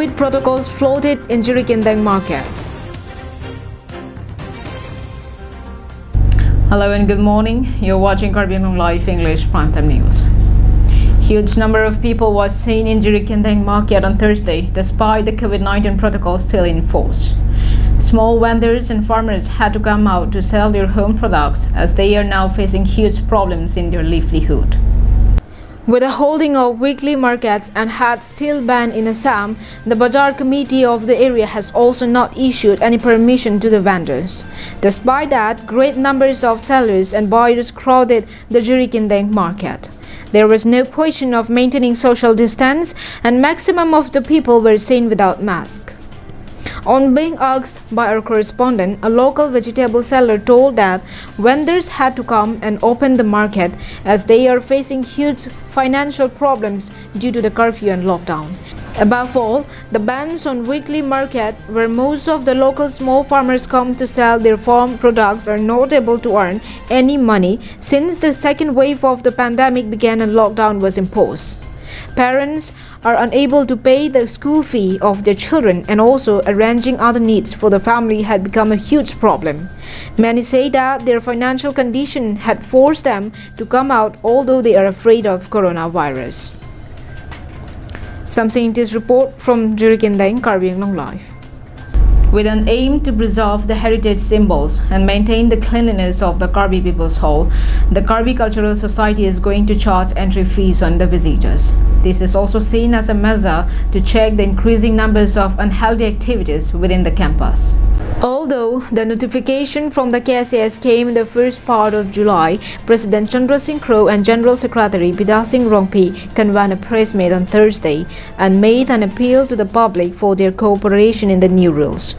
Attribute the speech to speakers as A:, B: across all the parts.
A: COVID protocols floated in Jirikindang market. Hello and good morning. You're watching Karbianong Live English Primetime News. Huge number of people was seen in Jirikindang market on Thursday despite the COVID-19 protocol still in force. Small vendors and farmers had to come out to sell their home products as they are now facing huge problems in their livelihood. With the holding of weekly markets and had still banned in Assam, the Bazaar Committee of the area has also not issued any permission to the vendors. Despite that, great numbers of sellers and buyers crowded the Jirikindang market. There was no question of maintaining social distance, and maximum of the people were seen without mask. On being asked by our correspondent, a local vegetable seller told that vendors had to come and open the market as they are facing huge financial problems due to the curfew and lockdown. Above all, the bans on weekly market, where most of the local small farmers come to sell their farm products, are not able to earn any money since the second wave of the pandemic began and lockdown was imposed. Parents are unable to pay the school fee of their children, and also arranging other needs for the family had become a huge problem. Many say that their financial condition had forced them to come out although they are afraid of coronavirus. Some scientists report from Jirikindang, Karbianong Live. With an aim to preserve the heritage symbols and maintain the cleanliness of the Karbi people's hall, the Karbi Cultural Society is going to charge entry fees on the visitors. This is also seen as a measure to check the increasing numbers of unhealthy activities within the campus. Although the notification from the KAL came in the first part of July, President Chandra Singh Crow and General Secretary Bida Singh Rongpi convened a press meet on Thursday and made an appeal to the public for their cooperation in the new rules.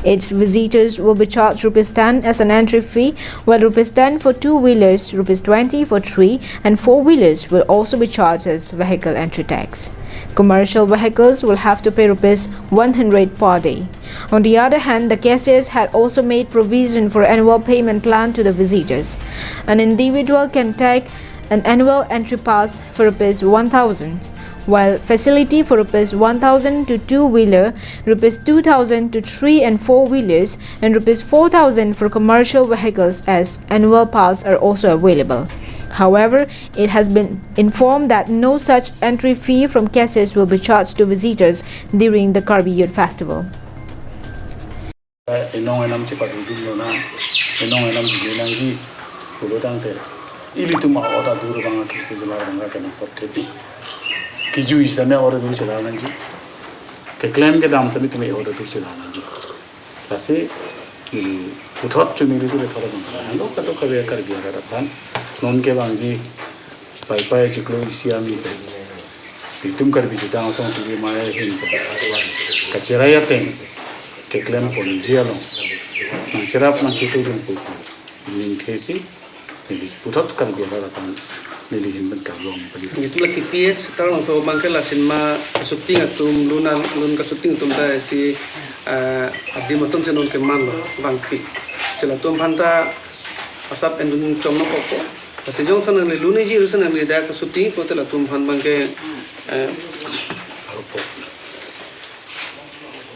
A: Each visitors will be charged Rs10 as an entry fee, while Rs10 for two-wheelers, Rs20 for three, and four-wheelers will also be charged as vehicle entry tax. Commercial vehicles will have to pay Rs100 per day. On the other hand, the KAL had also made provision for annual payment plan to the visitors. An individual can take an annual entry pass for Rs1,000. while facility for Rs1,000 to two-wheeler, Rs2,000 to three and four-wheelers, and Rs4,000 for commercial vehicles as annual pass are also available. However, it has been informed that no such entry fee from KAL will be charged to visitors during the Karbi Youth Festival.
B: Kiju is the name of the Chilanji. The claim get down submit me order to Chilanji. Lase, put hot to me to the Tolaman. And look at the career Caribbean plan. Non Kevanji, by Chiclo, Siami. Pitum Carbi down some to be my him. Kachiraya thing, the claim for Giallo. Mancherap Manchito and put in Casey, put out Caribbean.
C: Itu lagi PH sekarang so bangkai lah sinma syuting atum lun ka syuting atum dah si adi macam senon keman lo bangki sila tum phanta asap endun chomno koko kasi jong sana le luni ji rusan le dah ka syuting ko tela tum phan bangkai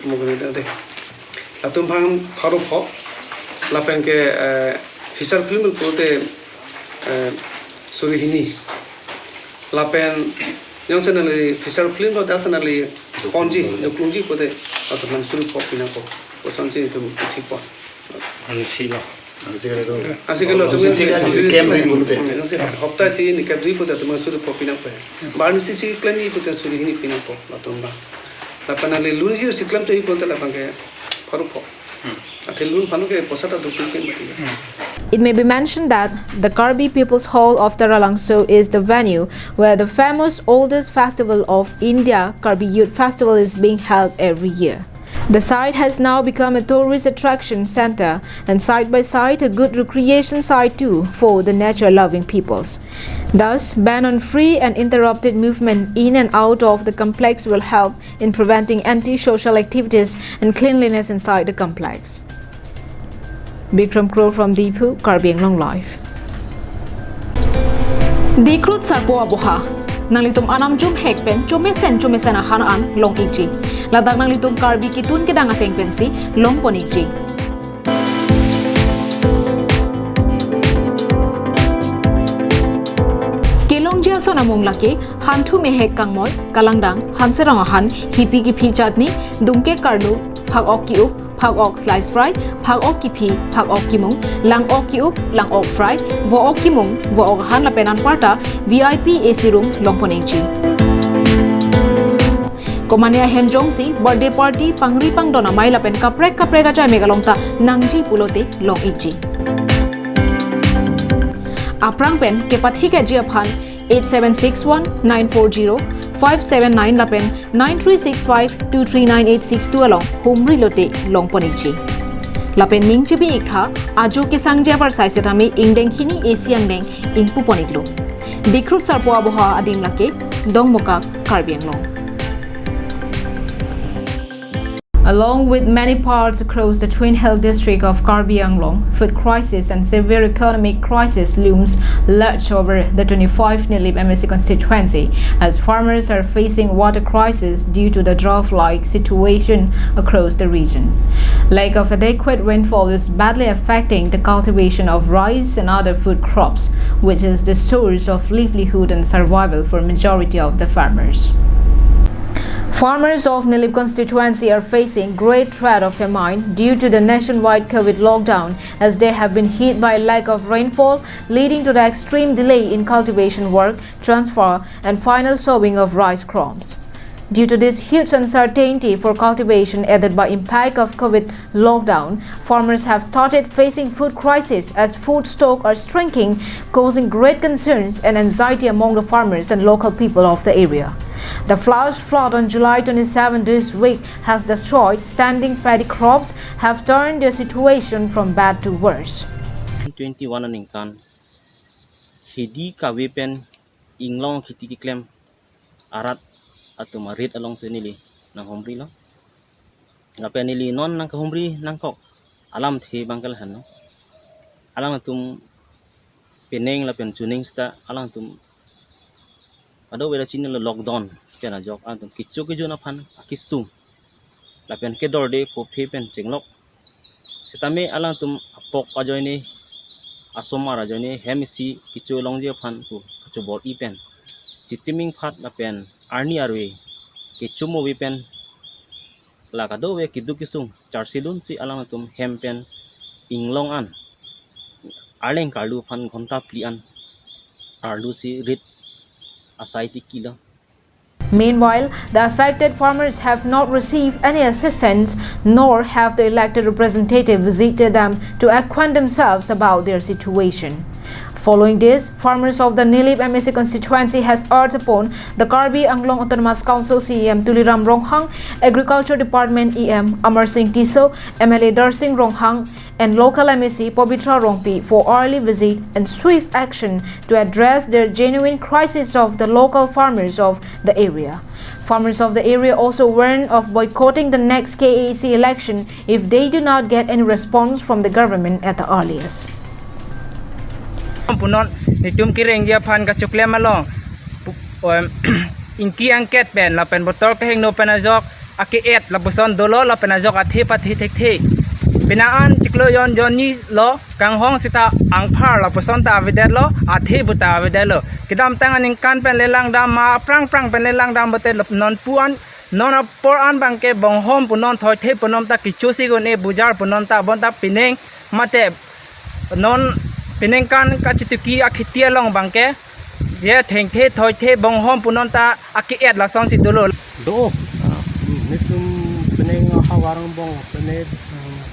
C: mungkin dah deh atum phan harupo lapen ke fisher film ko te Surihini lapen yang senali fisher film atau senali konji jokunji pada atau nang suri kopi nang kok kosansi itu tipe ansilo tu hafta si ni kadri pada tu suri kopi nang pada bahan si klaim itu kan Surihini pinang kok atau mbak lapan ali lunji si klaim tu itu pada lapan ke karupo atilun panu ke posata dukukin mati.
A: It may be mentioned that the Karbi People's Hall of Taralangso is the venue where the famous oldest festival of India, Karbi Youth Festival, is being held every year. The site has now become a tourist attraction center and side by side a good recreation site too for the nature-loving peoples. Thus, ban on free and interrupted movement in and out of the complex will help in preventing anti-social activities and cleanliness inside the complex. Bikram Crow from Deepu, Karbianong Live. Dikrut sarpo aboha. Nang litum anam jum hekpen chumesen akhanaan long ichi. Ladak nang litung Karbi kitun kedang ateng pensi long ponik jing. Kelongjia sonamong lake hantu mehek kangmoy kalangdang hanserangahan hipi ki phi chatni dungke karlu phak ok ki up phak ok slice fry phak ok ki phi phak ok ki mung lang ok ki up lang ok fry vo ok ki mung vo ok han la penan parta VIP AC room longponeng chi Komania Hemjongsi birthday party pangri pangdona mai la pen kaprek ga chai megalongta nangji pulote long ichi Aprang pen ke pathi ke jiaphan 8761-940-579 lapen 9365-239-862 along humri lote longponichi. Lapen mingchibi ikha ajo ke sangjia par saisetami ingdeng hini asiang deng ingpu poniklo. Dikrut sarpo aboha adim lake dongmokak karbianglong. Along with many parts across the Twin Hill district of Karbi Anglong, food crisis and severe economic crisis looms large over the 25 Nilip MSC constituency as farmers are facing water crisis due to the drought-like situation across the region. Lack of adequate rainfall is badly affecting the cultivation of rice and other food crops, which is the source of livelihood and survival for majority of the farmers. Farmers of Nilip constituency are facing great threat of famine due to the nationwide COVID lockdown as they have been hit by lack of rainfall, leading to the extreme delay in cultivation work, transfer and final sowing of rice crops. Due to this huge uncertainty for cultivation added by impact of COVID lockdown, farmers have started facing food crisis as food stock are shrinking, causing great concerns and anxiety among the farmers and local people of the area. The flash flood on July 27 this week has destroyed standing paddy crops, have turned their situation from bad to worse.
D: 21 aning kan hidi ka wepen inglong hiti ki klem arat atau marit along senili nang homri lo ngapen nili non nang ka homri nang kok alam the bangkal han no alang tum peneng la pen chuning sta alang tum ado wela chin lo lockdown pena jok antum kichu ki juna phan akisum la pen ke dor de ko phe pen chenglok setame alang tum apok ajoini asomar ajoini hemisi kichu long je phan ku chu bor i pen chitiming phat la pen arni arwe kichu mo wi pen la ka do we kidu kisung charsilun si alang tum hem pen inglong an arleng karlu phan ghonta plian arlu si rit asai ti kilo.
A: Meanwhile, the affected farmers have not received any assistance, nor have the elected representative visited them to acquaint themselves about their situation. Following this, farmers of the Nilip MSC constituency has urged upon the Karbi Anglong Autonomous Council CEM Tuliram Ronghang, Agriculture Department EM Amar Singh Tiso, MLA Darsing Ronghang, and local MSC Pobitra Rongpi for early visit and swift action to address their genuine crisis of the local farmers of the area. Farmers of the area also warned of boycotting the next KAC election if they do not get any response from the government at the earliest.
E: Punon nitum kireng dia phan ka chukle malong inki angket pen la pen botol ke heng no penajok aki et la buson dolo la penajok athi pathi thek thek binaan chiklo yon joni lo kang hong sita angphar la buson ta videt lo athi buta videt lo kidam tangan ing kan pen lelang dam ma prang pen lelang dam bote non puan non por an bangke bong hom punon thoi the punom ta kichu si gone bujar punon ta bon ta pineng mate non pinengkan kachituki akhitia long bangke je thengthe thoithe bonghom punonta aki et la son si dolo
F: do nitum pineng hawarang bong pene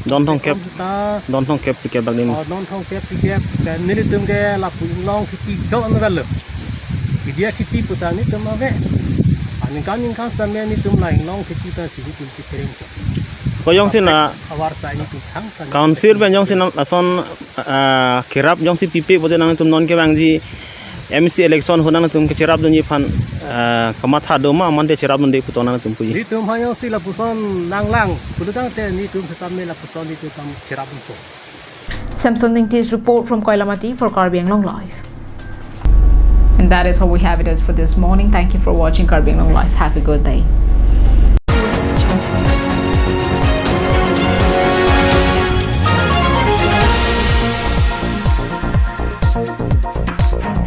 D: Don thong kep pike bagnim
F: don thong kep pike dan nitum ke la puing long kiti jok no vel dia kiti putani tum ave aning kan samya nitum lain long kiti ta si nitum chi kereng chok
D: ko yong sin na
F: hawar sa ni tu thang
D: council ben yong sin ason kirap yong si pipi bote nang tum non ke bangji MC election honang tum ke chirap dun fan kamatha doma mande chirap dun de putona tum puji
F: ni tum hayong si la puson lang pudutang te ni tum setam me la puson ni tum chirap ko
A: Samson Dingti's report from Koilamati for Karbi Anglong Live. And that is how we have it as for this morning. Thank you for watching Karbi Anglong Live. Have a good day.